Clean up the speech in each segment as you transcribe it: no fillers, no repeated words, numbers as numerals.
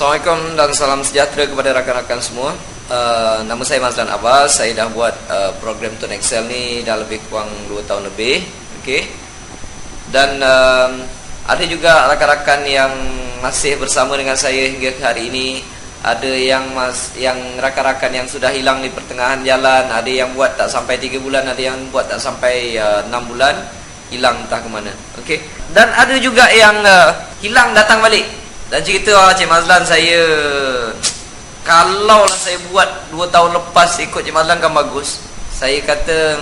Assalamualaikum dan salam sejahtera kepada rakan-rakan semua. Nama saya Mazlan Abbas. Saya dah buat program Tune Excel ni dah lebih kurang 2 tahun lebih. Okey. Dan ada juga rakan-rakan yang masih bersama dengan saya hingga hari ini. Ada yang rakan-rakan yang sudah hilang di pertengahan jalan, ada yang buat tak sampai 3 bulan, ada yang buat tak sampai 6 bulan, hilang entah ke mana. Okey. Dan ada juga yang hilang datang balik. Dan cerita Cik Mazlan, saya kalaulah saya buat 2 tahun lepas ikut Cik Mazlan kan bagus. Saya kata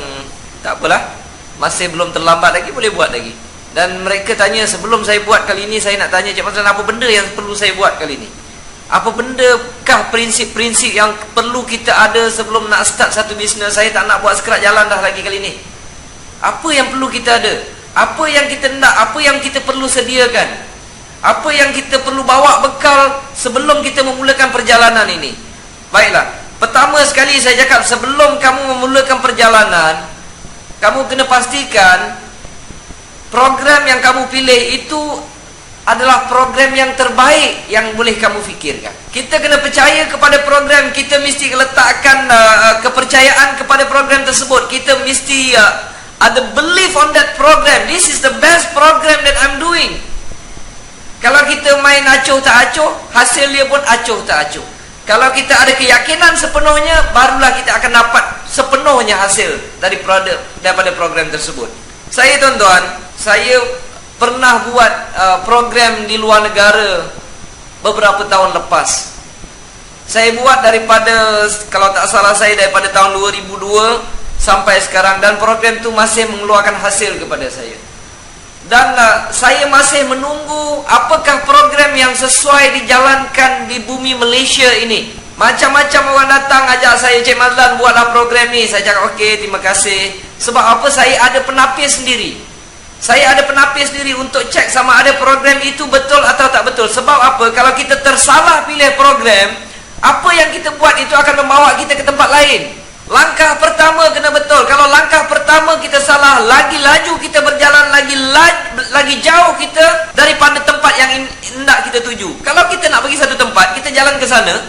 tak apalah, masih belum terlambat lagi, boleh buat lagi. Dan mereka tanya sebelum saya buat kali ini, saya nak tanya Cik Mazlan, apa benda yang perlu saya buat kali ini? Apa bendakah prinsip-prinsip yang perlu kita ada sebelum nak start satu bisnes? Saya tak nak buat sekerat jalan dah lagi kali ini. Apa yang perlu kita ada? Apa yang kita nak? Apa yang kita perlu sediakan? Apa yang kita perlu bawa bekal sebelum kita memulakan perjalanan ini? Baiklah, pertama sekali saya cakap, sebelum kamu memulakan perjalanan, kamu kena pastikan program yang kamu pilih itu adalah program yang terbaik yang boleh kamu fikirkan. Kita kena percaya kepada program. Kita mesti letakkan kepercayaan kepada program tersebut. Kita mesti ada belief on that program. This is the best program that I'm doing. Kalau kita main acuh tak acuh, hasil dia pun acuh tak acuh. Kalau kita ada keyakinan sepenuhnya, barulah kita akan dapat sepenuhnya hasil daripada program tersebut. Saya tuan-tuan, saya pernah buat program di luar negara beberapa tahun lepas. Saya buat daripada, kalau tak salah saya, daripada tahun 2002 sampai sekarang. Dan program itu masih mengeluarkan hasil kepada saya. Dan saya masih menunggu apakah program yang sesuai dijalankan di bumi Malaysia ini. Macam-macam orang datang ajak saya, Cik Mazlan buatlah program ni. Saya cakap okey, terima kasih. Sebab apa? Saya ada penapis sendiri. Saya ada penapis sendiri untuk cek sama ada program itu betul atau tak betul. Sebab apa? Kalau kita tersalah pilih program, apa yang kita buat itu akan membawa kita ke tempat lain. Langkah pertama kena betul. Kalau langkah pertama kita salah, lagi laju kita berjalan, lagi jauh kita daripada tempat yang hendak kita tuju. Kalau kita nak pergi satu tempat, kita jalan ke sana,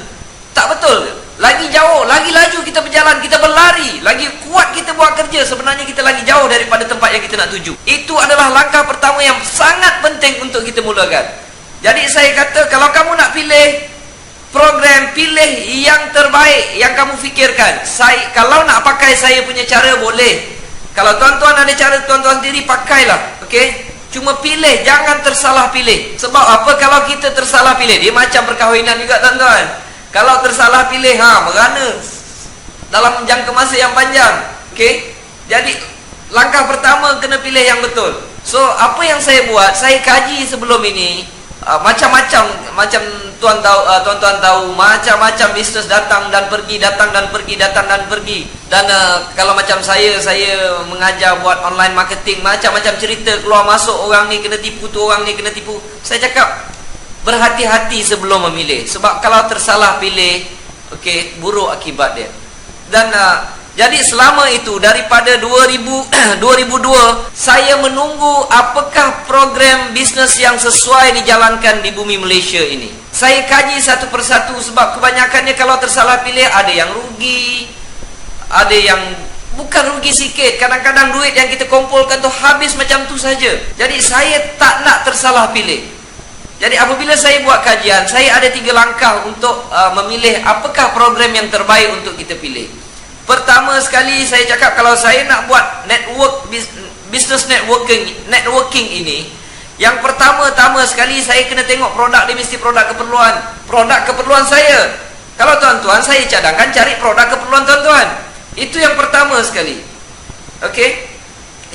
tak betul. Lagi jauh, lagi laju kita berjalan, kita berlari, lagi kuat kita buat kerja, sebenarnya kita lagi jauh daripada tempat yang kita nak tuju. Itu adalah langkah pertama yang sangat penting untuk kita mulakan. Jadi saya kata, kalau kamu nak pilih program, pilih yang terbaik yang kamu fikirkan. Kalau nak pakai saya punya cara, boleh. Kalau tuan-tuan ada cara tuan-tuan sendiri, pakailah. Okey? Cuma pilih, jangan tersalah pilih. Sebab apa? Kalau kita tersalah pilih, dia macam perkahwinan juga tuan-tuan. Kalau tersalah pilih, merana dalam jangka masa yang panjang. Okey? Jadi langkah pertama kena pilih yang betul. So apa yang saya buat, saya kaji sebelum ini. Macam-macam, macam tuan-tuan tahu, macam-macam bisnes datang dan pergi, datang dan pergi, datang dan pergi. Dan kalau macam saya mengajar buat online marketing, macam-macam cerita keluar masuk, orang ni kena tipu, tu orang ni kena tipu. Saya cakap berhati-hati sebelum memilih. Sebab kalau tersalah pilih, okey, buruk akibat dia. Dan jadi selama itu daripada 2002 saya menunggu apakah program bisnes yang sesuai dijalankan di bumi Malaysia ini. Saya kaji satu persatu sebab kebanyakannya kalau tersalah pilih ada yang rugi, ada yang bukan rugi sikit. Kadang-kadang duit yang kita kumpulkan tu habis macam tu saja. Jadi saya tak nak tersalah pilih. Jadi apabila saya buat kajian, saya ada 3 langkah untuk memilih apakah program yang terbaik untuk kita pilih. Pertama sekali saya cakap, kalau saya nak buat business networking ini, yang pertama-tama sekali saya kena tengok produk dia, mesti produk keperluan saya. Kalau tuan-tuan, saya cadangkan cari produk keperluan tuan-tuan. Itu yang pertama sekali. Okey.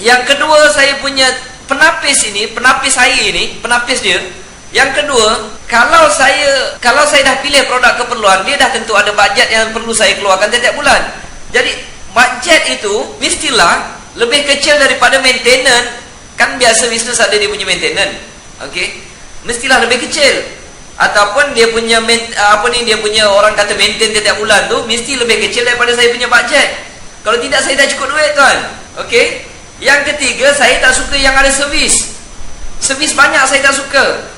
Yang kedua, saya punya penapis dia. Yang kedua, kalau saya dah pilih produk keperluan, dia dah tentu ada bajet yang perlu saya keluarkan setiap bulan. Jadi bajet itu mestilah lebih kecil daripada maintenance. Kan biasa bisnes ada dia punya maintenance. Okey. Mestilah lebih kecil. Ataupun dia punya dia punya orang kata maintain setiap bulan tu mesti lebih kecil daripada saya punya bajet. Kalau tidak, saya dah cukup duit tuan. Okey. Yang ketiga, saya tak suka yang ada servis. Servis banyak saya tak suka.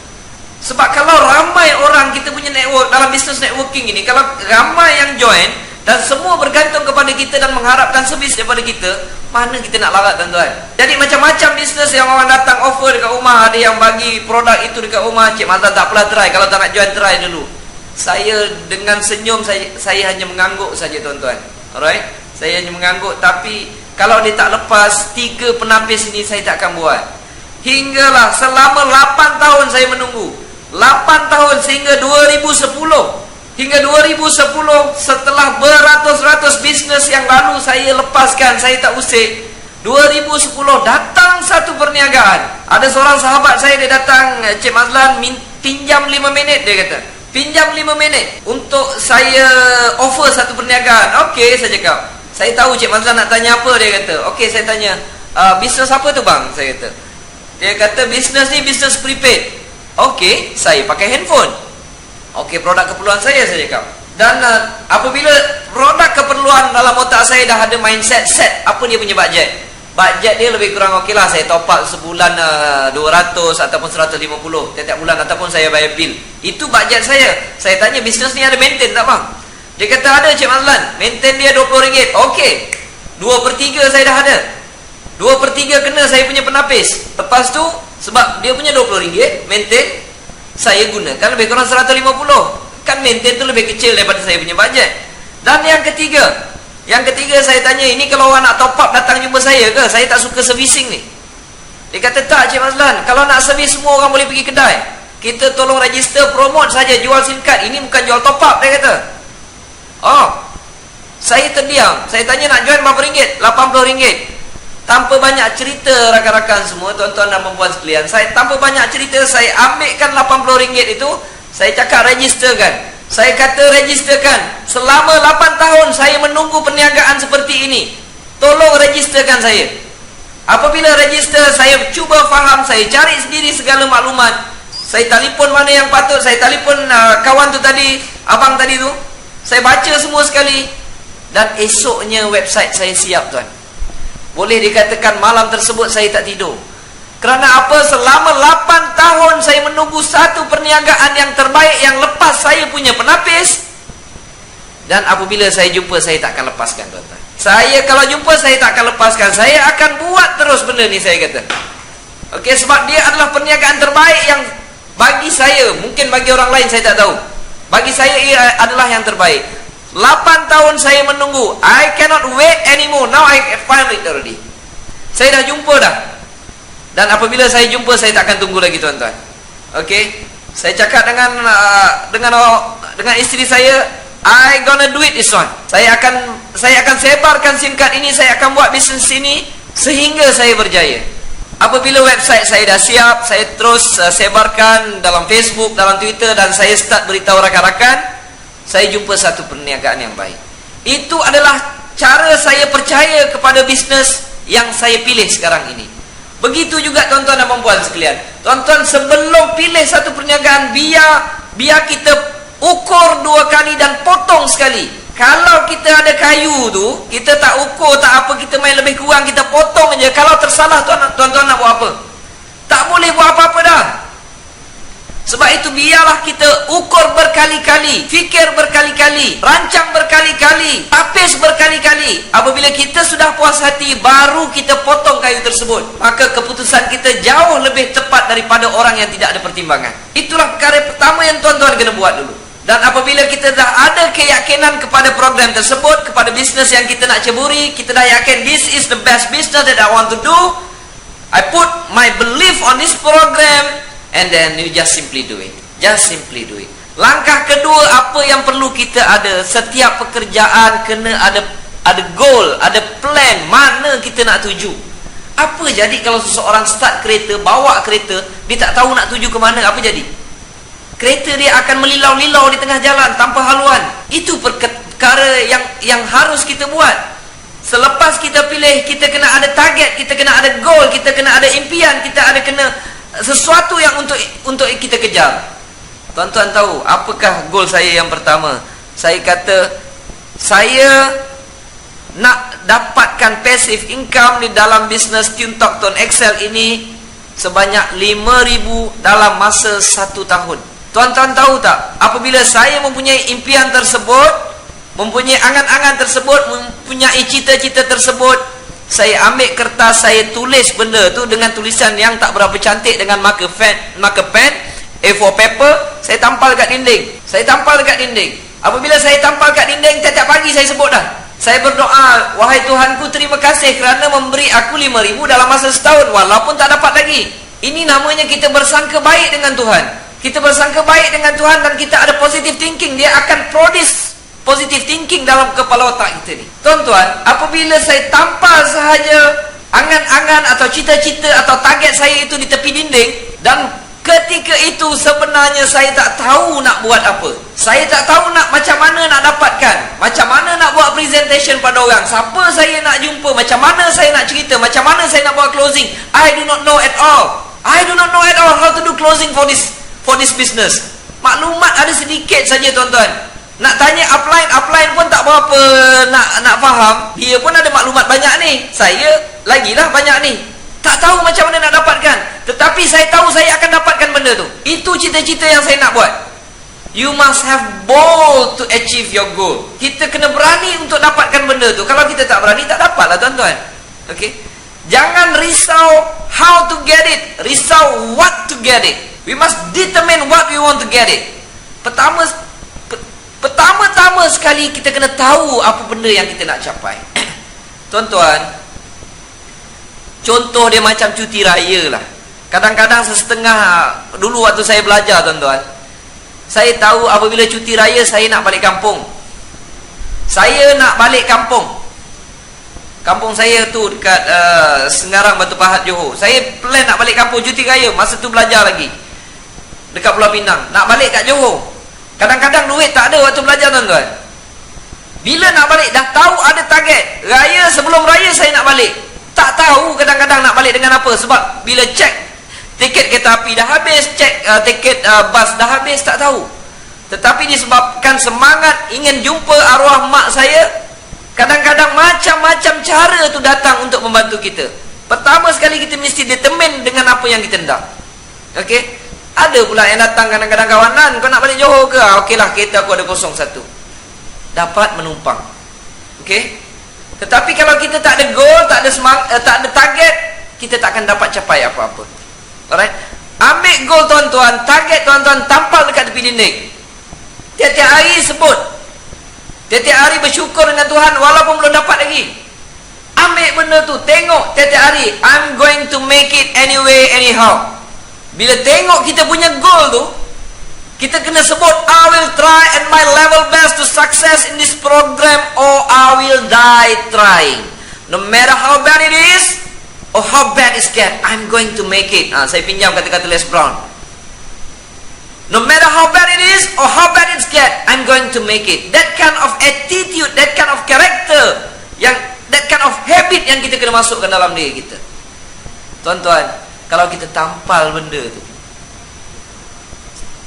Sebab kalau ramai orang kita punya network dalam bisnes networking ini, kalau ramai yang join dan semua bergantung kepada kita dan mengharapkan servis daripada kita, mana kita nak larat tuan-tuan? Jadi macam-macam bisnes yang orang datang offer dekat rumah, ada yang bagi produk itu dekat rumah. Cik Mazlan tak apalah try, kalau tak nak join try dulu. Saya dengan senyum saya hanya mengangguk saja tuan-tuan. Alright? Saya hanya mengangguk, tapi kalau dia tak lepas 3 penapis ini saya tak akan buat. Hinggalah selama 8 tahun saya menunggu. 8 tahun sehingga 2010. Hingga 2010 setelah beratus-ratus bisnes yang lalu saya lepaskan, saya tak usik. 2010 datang satu perniagaan. Ada seorang sahabat saya, dia datang, Cik Mazlan pinjam 5 minit, dia kata. Pinjam 5 minit untuk saya offer satu perniagaan. Okey, saya cakap. Saya tahu Cik Mazlan nak tanya apa, dia kata. Okey, saya tanya, bisnes apa tu bang? Saya kata. Dia kata bisnes ni bisnes prepaid. Okey, saya pakai handphone. Okey, produk keperluan saya cakap. Dan apabila produk keperluan dalam otak saya dah ada mindset set apa dia punya budget. Budget dia lebih kurang okey lah, saya top up sebulan 200 ataupun 150 tiap-tiap bulan, ataupun saya bayar bil. Itu budget saya. Saya tanya, bisnes ni ada maintain tak bang? Dia kata ada Cik Mazlan, maintain dia RM20. Okey, 2/3 saya dah ada. 2/3 kena saya punya penapis. Lepas tu sebab dia punya RM20 maintain, saya gunakan lebih kurang 150. Kan maintain tu lebih kecil daripada saya punya budget. Dan yang ketiga saya tanya, ini kalau orang nak top up datang jumpa saya ke? Saya tak suka servicing ni. Dia kata tak Cik Mazlan, kalau nak servis semua orang boleh pergi kedai. Kita tolong register, promote saja, jual SIM card. Ini bukan jual top up, dia kata. Oh, saya terdiam. Saya tanya nak join berapa ringgit? RM80. Tanpa banyak cerita rakan-rakan semua, tuan-tuan dan perempuan sekalian, saya tanpa banyak cerita, saya ambilkan RM80 itu, saya cakap registerkan. Saya kata registerkan. Selama 8 tahun saya menunggu perniagaan seperti ini. Tolong registerkan saya. Apabila register, saya cuba faham, saya cari sendiri segala maklumat. Saya telefon mana yang patut, saya telefon kawan tu tadi, abang tadi tu. Saya baca semua sekali. Dan esoknya website saya siap tuan. Boleh dikatakan malam tersebut saya tak tidur. Kerana apa? Selama 8 tahun saya menunggu satu perniagaan yang terbaik yang lepas saya punya penapis. Dan apabila saya jumpa, saya tak akan lepaskan tuan-tuan. Saya kalau jumpa, saya tak akan lepaskan. Saya akan buat terus benda ni, saya kata. Okey, sebab dia adalah perniagaan terbaik yang bagi saya, mungkin bagi orang lain saya tak tahu. Bagi saya ia adalah yang terbaik. 8 tahun saya menunggu. I cannot wait anymore. Now I find it already. Saya dah jumpa dah. Dan apabila saya jumpa, saya tak akan tunggu lagi tuan-tuan. Okey, saya cakap dengan isteri saya, I gonna do it this one. Saya akan sebarkan SIM card ini, saya akan buat bisnes ini sehingga saya berjaya. Apabila website saya dah siap, saya terus sebarkan dalam Facebook, dalam Twitter, dan saya start beritahu rakan-rakan, saya jumpa satu perniagaan yang baik. Itu adalah cara saya percaya kepada bisnes yang saya pilih sekarang ini. Begitu juga tuan-tuan dan perempuan sekalian. Tuan-tuan, sebelum pilih satu perniagaan, biar kita ukur 2 kali dan potong sekali. Kalau kita ada kayu tu, kita tak ukur, tak apa, kita main lebih kurang, kita potong aja. Kalau tersalah, tuan-tuan nak buat apa? Tak boleh buat apa-apa dah. Sebab itu biarlah kita ukur berkali-kali, fikir berkali-kali, rancang berkali-kali, tapis berkali-kali. Apabila kita sudah puas hati, baru kita potong kayu tersebut. Maka keputusan kita jauh lebih tepat daripada orang yang tidak ada pertimbangan. Itulah perkara pertama yang tuan-tuan kena buat dulu. Dan apabila kita dah ada keyakinan kepada program tersebut, kepada bisnes yang kita nak ceburi, kita dah yakin this is the best business that I want to do, I put my belief on this program, and then you just simply do it. Just simply do it. Langkah kedua, apa yang perlu kita ada? Setiap pekerjaan kena ada goal, ada plan, mana kita nak tuju. Apa jadi kalau seseorang start kereta, bawa kereta, dia tak tahu nak tuju ke mana, apa jadi? Kereta dia akan melilau-lilau di tengah jalan tanpa haluan. Itu perkara yang harus kita buat. Selepas kita pilih, kita kena ada target, kita kena ada goal, kita kena ada impian, kita ada kena sesuatu yang untuk kita kejar. Tuan-tuan tahu apakah goal saya yang pertama? Saya kata, saya nak dapatkan passive income di dalam bisnes TuneTalk Tone Excel ini sebanyak 5,000 dalam masa 1 tahun. Tuan-tuan tahu tak, apabila saya mempunyai impian tersebut, mempunyai angan-angan tersebut, mempunyai cita-cita tersebut, saya ambil kertas, saya tulis benda tu dengan tulisan yang tak berapa cantik, dengan marker pen, A4 paper, saya tampal kat dinding. Saya tampal dekat dinding. Apabila saya tampal kat dinding, tiap-tiap pagi saya sebut dah. Saya berdoa, wahai Tuhanku, terima kasih kerana memberi aku 5,000 dalam masa setahun, walaupun tak dapat lagi. Ini namanya kita bersangka baik dengan Tuhan. Kita bersangka baik dengan Tuhan dan kita ada positive thinking. Dia akan produce positive thinking dalam kepala otak kita ni. Tuan-tuan, apabila saya tampal sahaja angan-angan atau cita-cita atau target saya itu di tepi dinding, dan ketika itu sebenarnya saya tak tahu nak buat apa. Saya tak tahu macam mana nak dapatkan, macam mana nak buat presentation pada orang, siapa saya nak jumpa, macam mana saya nak cerita, macam mana saya nak buat closing. I do not know at all. I do not know at all how to do closing for this business. Maklumat ada sedikit saja, tuan-tuan. Nak tanya upline pun tak berapa nak faham. Dia pun ada maklumat banyak ni, saya lagilah banyak ni. Tak tahu macam mana nak dapatkan. Tetapi saya tahu saya akan dapatkan benda tu. Itu cita-cita yang saya nak buat. You must have bold to achieve your goal. Kita kena berani untuk dapatkan benda tu. Kalau kita tak berani, tak dapatlah, tuan-tuan. Okay? Jangan risau how to get it, risau what to get it. We must determine what we want to get it. Pertama-tama sekali kita kena tahu apa benda yang kita nak capai. Tuan-tuan, contoh dia macam cuti raya lah. Kadang-kadang setengah, dulu waktu saya belajar, tuan-tuan, saya tahu apabila cuti raya saya nak balik kampung. Saya nak balik kampung. Kampung saya tu dekat Sengarang, Batu Pahat, Johor. Saya plan nak balik kampung cuti raya. Masa tu belajar lagi dekat Pulau Pinang. Nak balik kat Johor. Kadang-kadang duit tak ada waktu belajar, tuan-tuan. Bila nak balik, dah tahu ada target raya, sebelum raya saya nak balik. Tak tahu kadang-kadang nak balik dengan apa. Sebab bila cek tiket kereta api dah habis, cek tiket bas dah habis, tak tahu. Tetapi disebabkan semangat ingin jumpa arwah mak saya, kadang-kadang macam-macam cara tu datang untuk membantu kita. Pertama sekali kita mesti determine dengan apa yang kita hendak. Okey? Ada pula yang datang kadang-kadang, kawanan, kau nak balik Johor ke? Okeylah, kereta aku ada 01. Dapat menumpang. Okey? Tetapi kalau kita tak ada goal, tak ada tak ada target, kita tak akan dapat capai apa-apa. Alright? Ambil goal, tuan-tuan, target tuan-tuan, tampal dekat tepi dinding. Tiap-tiap hari sebut. Tiap-tiap hari bersyukur dengan Tuhan walaupun belum dapat lagi. Ambil benda tu, tengok tiap-tiap hari, I'm going to make it anyway, anyhow. Bila tengok kita punya goal tu, kita kena sebut, I will try at my level best to success in this program, or I will die trying. No matter how bad it is, or how bad it gets, I'm going to make it. Saya pinjam kata-kata Les Brown. No matter how bad it is, or how bad it gets, I'm going to make it. That kind of attitude, that kind of character, that kind of habit yang kita kena masukkan dalam diri kita. Tuan-tuan, kalau kita tampal benda tu,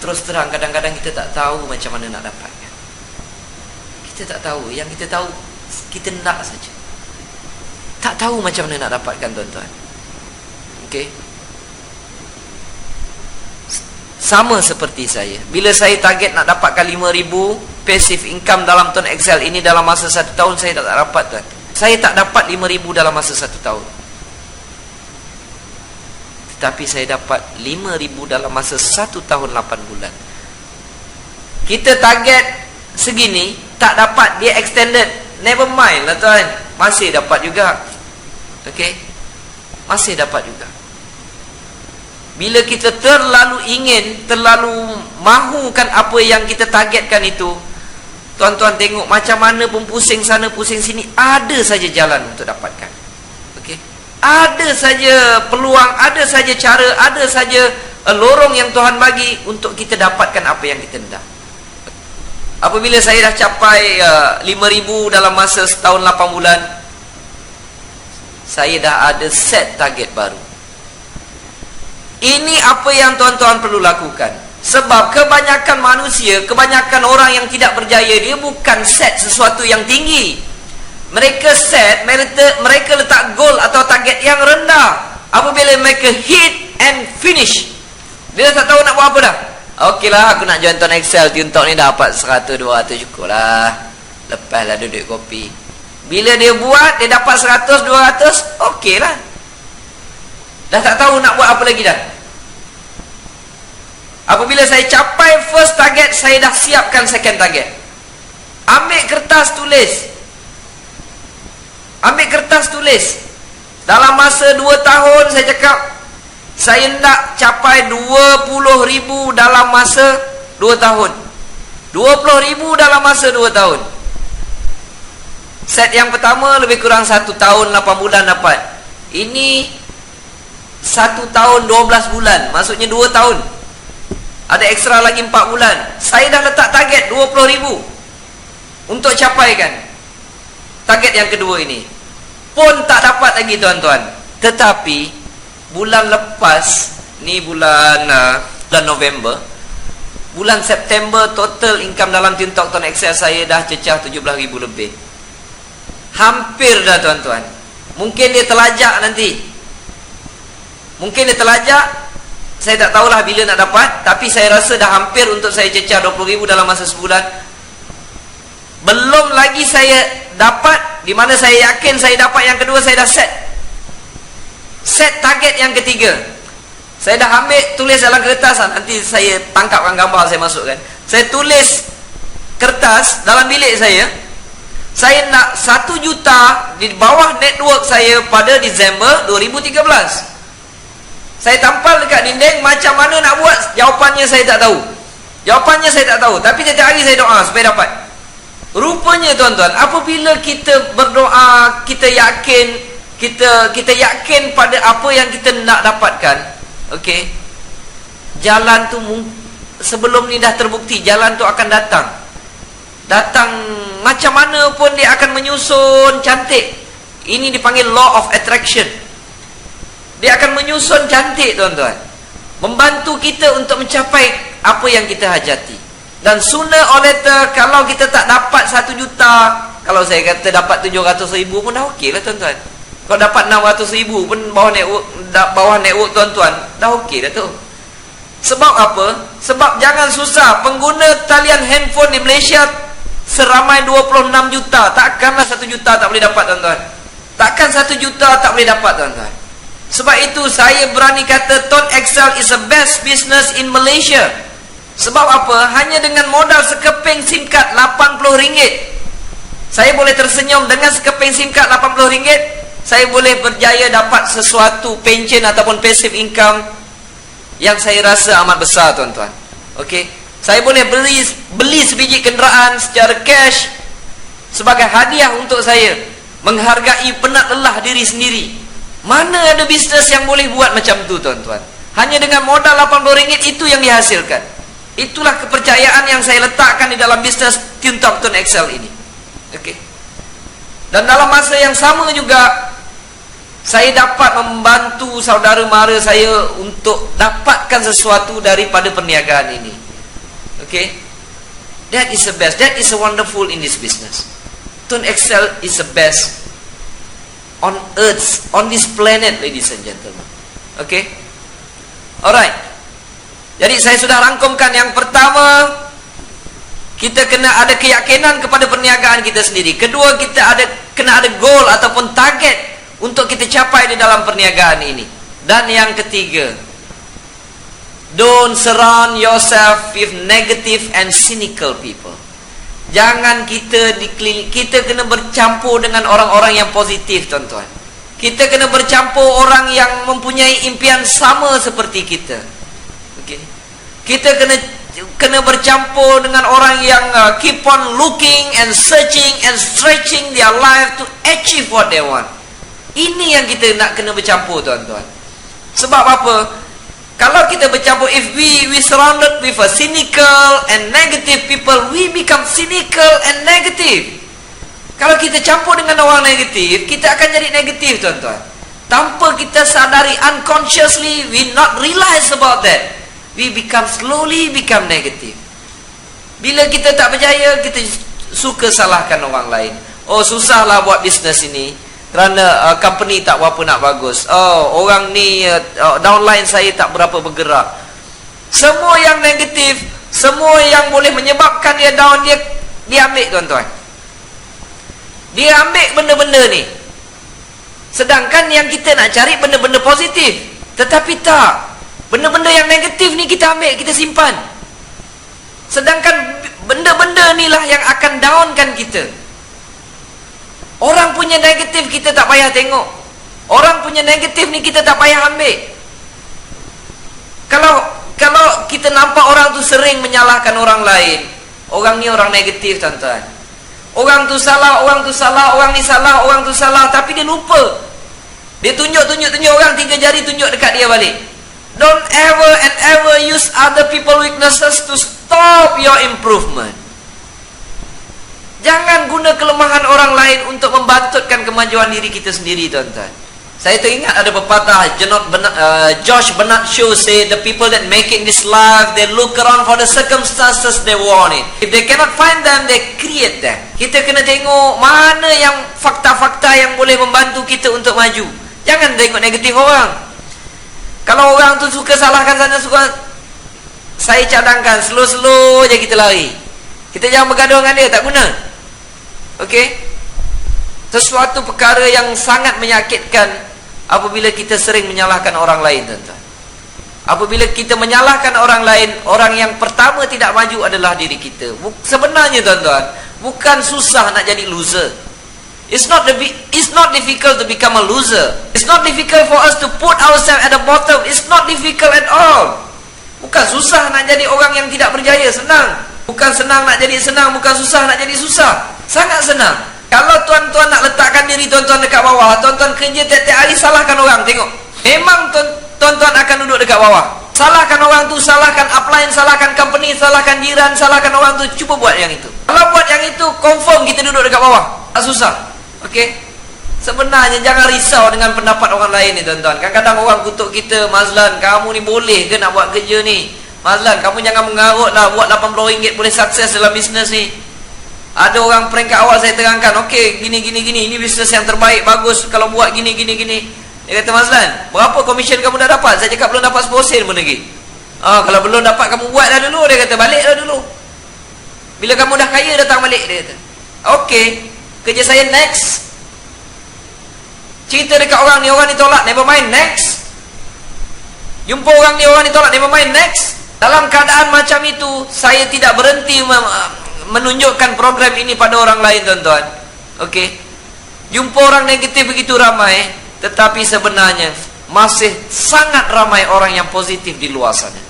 terus terang kadang-kadang kita tak tahu macam mana nak dapatkan. Kita tak tahu. Yang kita tahu, kita nak saja. Tak tahu macam mana nak dapatkan, tuan-tuan. Okey? Sama seperti saya. Bila saya target nak dapatkan 5,000 passive income dalam Tuan Excel ini dalam masa 1 tahun, saya tak dapat, tuan. Saya tak dapat 5,000 dalam masa 1 tahun. Tapi saya dapat 5,000 dalam masa 1 tahun 8 bulan. Kita target segini, tak dapat, dia extended. Never mind lah, tuan. Masih dapat juga. Okey? Masih dapat juga. Bila kita terlalu ingin, terlalu mahukan apa yang kita targetkan itu, tuan-tuan tengok macam mana pun pusing sana, pusing sini, ada saja jalan untuk dapatkan. Okey? Ada saja peluang, ada saja cara, ada saja lorong yang Tuhan bagi untuk kita dapatkan apa yang kita hendak. Apabila saya dah capai 5,000 dalam masa setahun 8 bulan, saya dah ada set target baru. Ini apa yang tuan-tuan perlu lakukan. Sebab kebanyakan manusia, kebanyakan orang yang tidak berjaya, dia bukan set sesuatu yang tinggi. Mereka set, mereka letak goal atau target yang rendah. Apabila mereka hit and finish, dia tak tahu nak buat apa dah. Okey lah, aku nak join Tuan Excel. Tiuntok ni dapat 100-200 cukup lah. Lepas lah duduk kopi. Bila dia buat, dia dapat 100-200, okey lah. Dah tak tahu nak buat apa lagi dah. Apabila saya capai first target, saya dah siapkan second target. Ambil kertas tulis. Ambil kertas tulis. Dalam masa 2 tahun saya cakap, saya nak capai 20,000 dalam masa 2 tahun. 20,000 dalam masa 2 tahun. Set yang pertama lebih kurang 1 tahun 8 bulan dapat. Ini 1 tahun 12 bulan. Maksudnya 2 tahun. Ada ekstra lagi 4 bulan. Saya dah letak target 20,000 untuk capaikan target yang kedua ini. Pun tak dapat lagi tuan-tuan. Tetapi bulan lepas, ni bulan November, bulan September, total income dalam Tiuntok Tuan Excel saya dah cecah 17,000 lebih. Hampir dah tuan-tuan. Mungkin dia terlajak nanti. Mungkin dia terlajak. Saya tak tahulah bila nak dapat. Tapi saya rasa dah hampir untuk saya cecah 20,000 dalam masa sebulan. Belum lagi saya dapat, di mana saya yakin saya dapat yang kedua, saya dah set target yang ketiga. Saya dah ambil, tulis dalam kertas. Nanti saya tangkapkan gambar, saya masukkan. Saya tulis kertas dalam bilik saya. Saya nak 1 juta di bawah network saya pada Disember 2013. Saya tampal dekat dinding. Macam mana nak buat? Jawapannya saya tak tahu. Jawapannya saya tak tahu. Tapi setiap hari saya doa supaya dapat. Rupanya tuan-tuan, apabila kita berdoa, kita yakin pada apa yang kita nak dapatkan, okey, jalan tu sebelum ni dah terbukti, jalan tu akan datang macam mana pun dia akan menyusun cantik. Ini dipanggil law of attraction. Dia akan menyusun cantik tuan-tuan, membantu kita untuk mencapai apa yang kita hajati. Dan sooner or later, kalau kita tak dapat 1 juta, kalau saya kata dapat 700,000 pun dah okey lah tuan-tuan. Kalau dapat 600,000 pun bawah network tuan-tuan, dah okey dah tu. Sebab apa? Sebab jangan susah. Pengguna talian handphone di Malaysia seramai 26 juta. Takkanlah 1 juta tak boleh dapat tuan-tuan. Takkan 1 juta tak boleh dapat tuan-tuan. Sebab itu saya berani kata Tuan Excel is the best business in Malaysia. Sebab apa? Hanya dengan modal sekeping SIM card RM80, saya boleh tersenyum. Dengan sekeping SIM card RM80, saya boleh berjaya dapat sesuatu pension ataupun passive income yang saya rasa amat besar tuan-tuan. Okey, saya boleh beli sebiji kenderaan secara cash sebagai hadiah untuk saya, menghargai penat lelah diri sendiri. Mana ada bisnes yang boleh buat macam tu tuan-tuan? Hanya dengan modal RM80 itu yang dihasilkan. Itulah kepercayaan yang saya letakkan di dalam bisnes Tiuntok Tuan Excel ini. Okey. Dan dalam masa yang sama juga, saya dapat membantu saudara mara saya untuk dapatkan sesuatu daripada perniagaan ini. Okay, that is the best. That is a wonderful in this business. Tuan Excel is the best on earth, on this planet, ladies and gentlemen. Okay, alright. Jadi saya sudah rangkumkan. Yang pertama, kita kena ada keyakinan kepada perniagaan kita sendiri. Kedua, kita kena ada goal ataupun target untuk kita capai di dalam perniagaan ini. Dan yang ketiga, don't surround yourself with negative and cynical people. Jangan kita kena bercampur dengan orang-orang yang positif tuan-tuan. Kita kena bercampur orang yang mempunyai impian sama seperti kita. Okay. Kita kena bercampur dengan orang yang keep on looking and searching and stretching their life to achieve what they want. Ini yang kita nak kena bercampur tuan-tuan. Sebab apa? Kalau kita bercampur, if we surrounded with a cynical and negative people, we become cynical and negative. Kalau kita campur dengan orang negatif, kita akan jadi negatif tuan-tuan. Tanpa kita sadari, unconsciously, we not realize about that, we slowly become negative. Bila kita tak berjaya, kita suka salahkan orang lain. Oh, susahlah buat bisnes ini kerana company tak berapa nak bagus. Oh, orang ni downline saya tak berapa bergerak. Semua yang negatif, semua yang boleh menyebabkan dia down, dia ambil tuan-tuan. Dia ambil benda-benda ni. Sedangkan yang kita nak cari benda-benda positif. Tetapi tak, benda-benda yang negatif ni kita ambil, kita simpan. Sedangkan benda-benda inilah yang akan downkan kita. Orang punya negatif kita tak payah tengok. Orang punya negatif ni kita tak payah ambil. Kalau kita nampak orang tu sering menyalahkan orang lain, orang ni orang negatif tuan-tuan. Orang tu salah, orang tu salah, orang ni salah, orang tu salah, tapi dia lupa. Dia tunjuk orang, 3 jari tunjuk dekat dia balik. Don't ever and ever use other people weaknesses to stop your improvement. Jangan guna kelemahan orang lain untuk membantutkan kemajuan diri kita sendiri tuan-tuan. Saya teringat ada pepatah Josh Bernard Shaw say, the people that make it in this life, they look around for the circumstances they want it. If they cannot find them, they create them. Kita kena tengok mana yang fakta-fakta yang boleh membantu kita untuk maju. Jangan tengok negatif orang. Kalau orang tu suka salahkan sana, suka, saya cadangkan slow-slow je kita lari. Kita jangan bergaduh dengan dia, tak guna. Okey? Sesuatu perkara yang sangat menyakitkan apabila kita sering menyalahkan orang lain tuan-tuan. Apabila kita menyalahkan orang lain, orang yang pertama tidak maju adalah diri kita. Sebenarnya tuan-tuan, bukan susah nak jadi loser. It's not difficult to become a loser. It's not difficult for us to put ourselves at the bottom. It's not difficult at all. Bukan susah nak jadi orang yang tidak berjaya, senang. Bukan senang nak jadi senang, bukan susah nak jadi susah. Sangat senang. Kalau tuan-tuan nak letakkan diri tuan-tuan dekat bawah, tuan-tuan kerja tiap-tiap hari salahkan orang, tengok. Memang tuan-tuan akan duduk dekat bawah. Salahkan orang tu, salahkan upline, salahkan company, salahkan jiran, salahkan orang tu. Cuba buat yang itu. Kalau buat yang itu, confirm kita duduk dekat bawah. Tak susah. Okey? Sebenarnya jangan risau dengan pendapat orang lain ni tuan-tuan. Kadang-kadang orang kutuk kita, Mazlan, kamu ni boleh ke nak buat kerja ni? Mazlan, kamu jangan mengarut lah, buat RM80 boleh sukses dalam bisnes ni. Ada orang prank kat awal, saya terangkan, okey, gini, ini bisnes yang terbaik, bagus kalau buat gini. Dia kata, Mazlan, berapa komisen kamu dah dapat? Saya cakap belum dapat 10 sen pun lagi. Kalau belum dapat, kamu buat dah dulu. Dia kata, balik dah dulu. Bila kamu dah kaya, datang balik. Dia kata, okey, kerja saya next. Cerita dekat orang ni tolak, never mind, next. Jumpa orang ni tolak, never mind, next. Dalam keadaan macam itu, saya tidak berhenti menunjukkan program ini pada orang lain tuan-tuan. Okey. Jumpa orang negatif begitu ramai, tetapi sebenarnya masih sangat ramai orang yang positif di luar sana.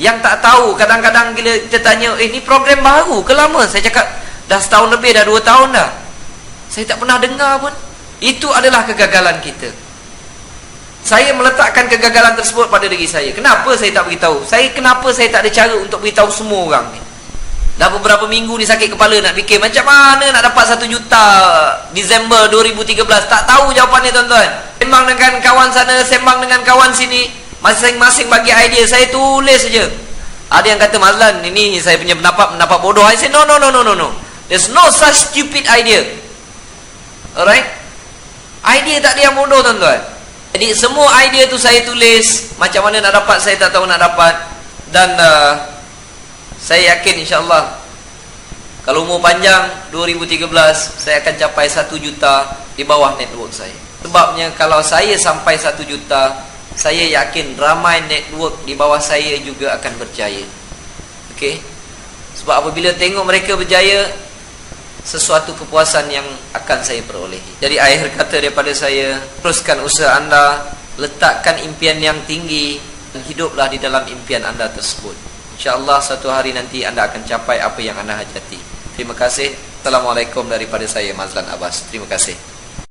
Yang tak tahu, kadang-kadang bila kita tanya, ini program baru ke lama? Saya cakap, dah setahun lebih, dah 2 tahun dah. Saya tak pernah dengar pun. Itu adalah kegagalan kita. Saya meletakkan kegagalan tersebut pada diri saya. Kenapa saya tak beritahu? Kenapa saya tak ada cara untuk beritahu semua orang ni? Dah beberapa minggu ni sakit kepala nak fikir macam mana nak dapat 1 juta Disember 2013. Tak tahu jawapannya tuan-tuan. Sembang dengan kawan sana, sembang dengan kawan sini, masing-masing bagi idea. Saya tulis saja. Ada yang kata, Mazlan, ini saya punya pendapat bodoh. I say, no. There's no such stupid idea. Alright? Idea tak ada yang bodoh tuan-tuan. Jadi semua idea tu saya tulis. Macam mana nak dapat, saya tak tahu nak dapat. Dan saya yakin insyaAllah kalau umur panjang 2013 saya akan capai 1 juta di bawah network saya. Sebabnya kalau saya sampai 1 juta, saya yakin ramai network di bawah saya juga akan berjaya. Okey? Sebab apabila tengok mereka berjaya, sesuatu kepuasan yang akan saya perolehi. Jadi akhir kata daripada saya, teruskan usaha anda, letakkan impian yang tinggi dan hiduplah di dalam impian anda tersebut. InsyaAllah satu hari nanti anda akan capai apa yang anda hajati. Terima kasih. Assalamualaikum daripada saya, Mazlan Abbas. Terima kasih.